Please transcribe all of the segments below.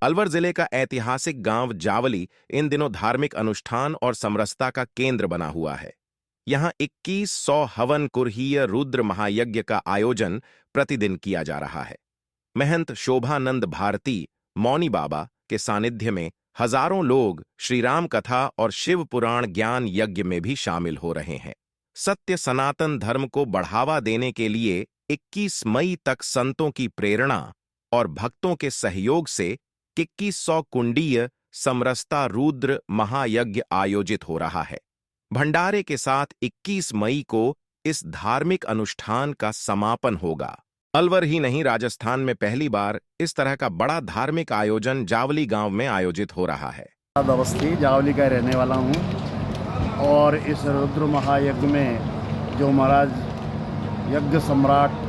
अलवर जिले का ऐतिहासिक गांव जावली इन दिनों धार्मिक अनुष्ठान और समरसता का केंद्र बना हुआ है। यहाँ 2100 हवन कुरहीय रुद्र महायज्ञ का आयोजन प्रतिदिन किया जा रहा है। महंत शोभानंद भारती मौनी बाबा के सानिध्य में हजारों लोग श्री राम कथा और शिव पुराण ज्ञान यज्ञ में भी शामिल हो रहे हैं। सत्य सनातन धर्म को बढ़ावा देने के लिए 21 मई तक संतों की प्रेरणा और भक्तों के सहयोग से 2100 कुंडीय समरसता रुद्र महायज्ञ आयोजित हो रहा है। भंडारे के साथ 21 मई को इस धार्मिक अनुष्ठान का समापन होगा। अलवर ही नहीं, राजस्थान में पहली बार इस तरह का बड़ा धार्मिक आयोजन जावली गांव में आयोजित हो रहा है। अवस्थी जावली का रहने वाला हूं और इस रुद्र महायज्ञ में जो महाराज यज्ञ सम्राट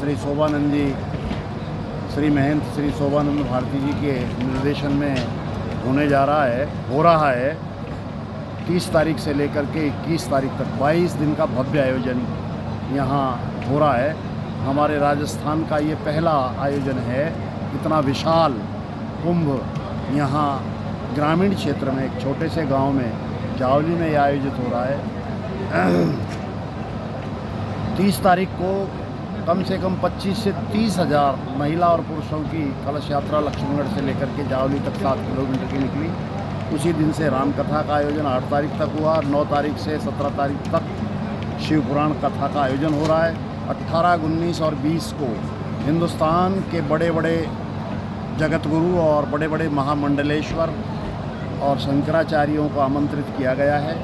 श्री शोभानंद जी, श्री महंत श्री शोभानंद भारती जी के निर्देशन में हो रहा है 30 तारीख से लेकर के 21 तारीख तक 22 दिन का भव्य आयोजन यहाँ हो रहा है। हमारे राजस्थान का ये पहला आयोजन है। इतना विशाल कुंभ यहाँ ग्रामीण क्षेत्र में एक छोटे से गांव में जावली में यह आयोजित हो रहा है। 30 तारीख को कम से कम 25 से 30 हज़ार महिला और पुरुषों की कलश यात्रा लक्ष्मणगढ़ से लेकर के जावली तक 7 किलोमीटर की निकली। उसी दिन से रामकथा का आयोजन 8 तारीख तक हुआ। 9 तारीख से 17 तारीख तक शिव पुराण कथा का आयोजन हो रहा है। 18, 19 और 20 को हिंदुस्तान के बड़े बड़े जगत गुरु और बड़े बड़े महामंडलेश्वर और शंकराचार्यों को आमंत्रित किया गया है।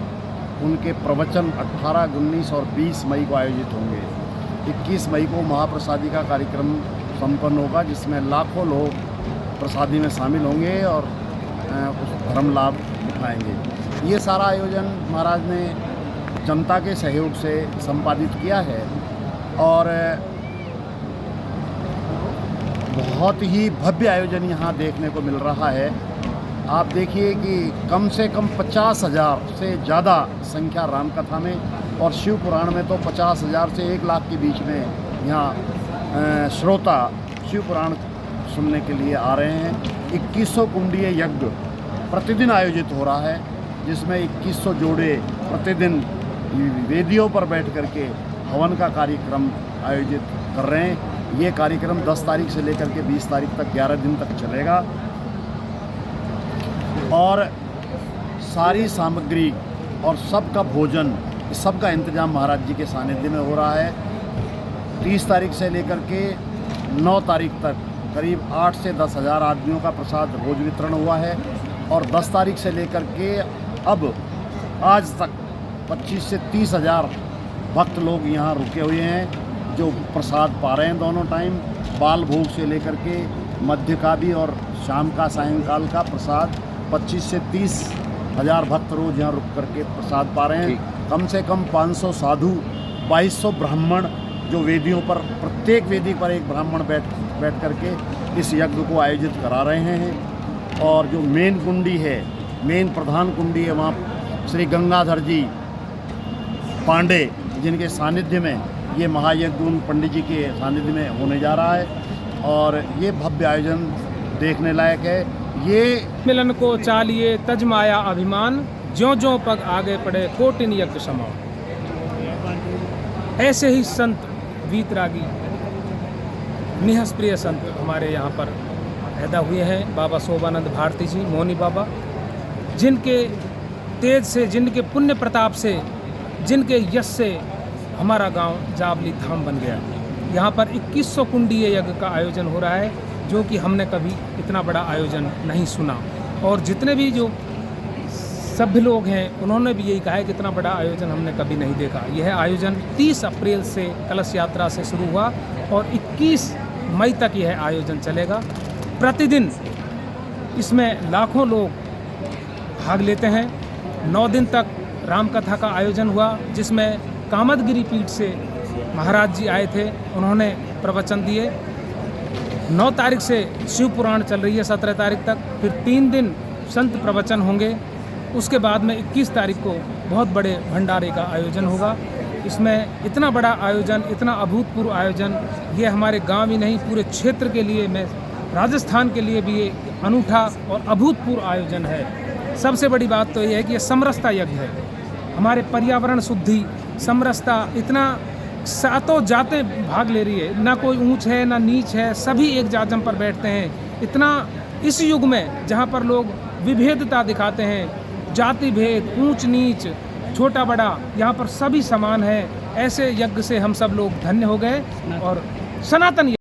उनके प्रवचन 18, 19 और 20 मई को आयोजित होंगे। 21 मई को महाप्रसादी का कार्यक्रम संपन्न होगा, जिसमें लाखों लोग प्रसादी में शामिल होंगे और उस धर्म लाभ उठाएंगे। ये सारा आयोजन महाराज ने जनता के सहयोग से संपादित किया है और बहुत ही भव्य आयोजन यहाँ देखने को मिल रहा है। आप देखिए कि कम से कम 50,000 से ज़्यादा संख्या रामकथा में और शिव पुराण में तो 50,000 से 1 लाख के बीच में यहाँ श्रोता शिव पुराण सुनने के लिए आ रहे हैं। 2100 कुंडीय यज्ञ प्रतिदिन आयोजित हो रहा है, जिसमें 2100 जोड़े प्रतिदिन वेदियों पर बैठ करके हवन का कार्यक्रम आयोजित कर रहे हैं। ये कार्यक्रम 10 तारीख से लेकर के 20 तारीख तक 11 दिन तक चलेगा और सारी सामग्री और सबका भोजन, सबका इंतजाम महाराज जी के सानिध्य में हो रहा है। 30 तारीख से लेकर के 9 तारीख तक करीब 8 से 10 हज़ार आदमियों का प्रसाद भोज वितरण हुआ है और 10 तारीख से लेकर के अब आज तक 25 से 30 हज़ार भक्त लोग यहाँ रुके हुए हैं, जो प्रसाद पा रहे हैं दोनों टाइम। बाल भोग से लेकर के मध्य का भी और शाम का सायंकाल का प्रसाद 25 से 30 हज़ार भक्त रोज यहाँ रुक करके प्रसाद पा रहे हैं। कम से कम 500 साधु, 2200 ब्राह्मण जो वेदियों पर, प्रत्येक वेदी पर एक ब्राह्मण बैठ करके इस यज्ञ को आयोजित करा रहे हैं। और जो मेन कुंडी है, मेन प्रधान कुंडी है, वहाँ श्री गंगाधर जी पांडे जिनके सानिध्य में ये महायज्ञ उन पंडित जी के सानिध्य में होने जा रहा है और ये भव्य आयोजन देखने लायक है। ये मिलन को चालिए तजमाया अभिमान, ज्यों ज्यों पग आगे पड़े कोटिन यज्ञ समाओ। ऐसे ही संत वीतरागी निहस प्रिय संत हमारे यहाँ पर पैदा हुए हैं। बाबा शोभानंद भारती जी मौनी बाबा, जिनके तेज से, जिनके पुण्य प्रताप से, जिनके यश से हमारा गांव जावली धाम बन गया। यहाँ पर 2100 कुंडीय यज्ञ का आयोजन हो रहा है, जो कि हमने कभी इतना बड़ा आयोजन नहीं सुना। और जितने भी जो सभ्य लोग हैं उन्होंने भी यही कहा है कि इतना बड़ा आयोजन हमने कभी नहीं देखा। यह आयोजन 30 अप्रैल से कलश यात्रा से शुरू हुआ और 21 मई तक यह आयोजन चलेगा। प्रतिदिन इसमें लाखों लोग भाग लेते हैं। 9 दिन तक रामकथा का आयोजन हुआ, जिसमें कामदगिरी पीठ से महाराज जी आए थे, उन्होंने प्रवचन दिए। 9 तारीख से शिव पुराण चल रही है 17 तारीख तक, फिर 3 दिन संत प्रवचन होंगे। उसके बाद में 21 तारीख को बहुत बड़े भंडारे का आयोजन होगा। इसमें इतना बड़ा आयोजन, इतना अभूतपूर्व आयोजन, ये हमारे गांव ही नहीं पूरे क्षेत्र के लिए मैं राजस्थान के लिए भी एक अनूठा और अभूतपूर्व आयोजन है। सबसे बड़ी बात तो ये है कि ये समरसता यज्ञ है। हमारे पर्यावरण शुद्धि, समरसता, इतना सातों जातें भाग ले रही है, ना कोई ऊंच है ना नीच है, सभी एक जाजम पर बैठते हैं। इतना इस युग में जहाँ पर लोग विभेदता दिखाते हैं, जाति भेद, ऊंच नीच, छोटा बड़ा, यहाँ पर सभी समान है। ऐसे यज्ञ से हम सब लोग धन्य हो गए और सनातन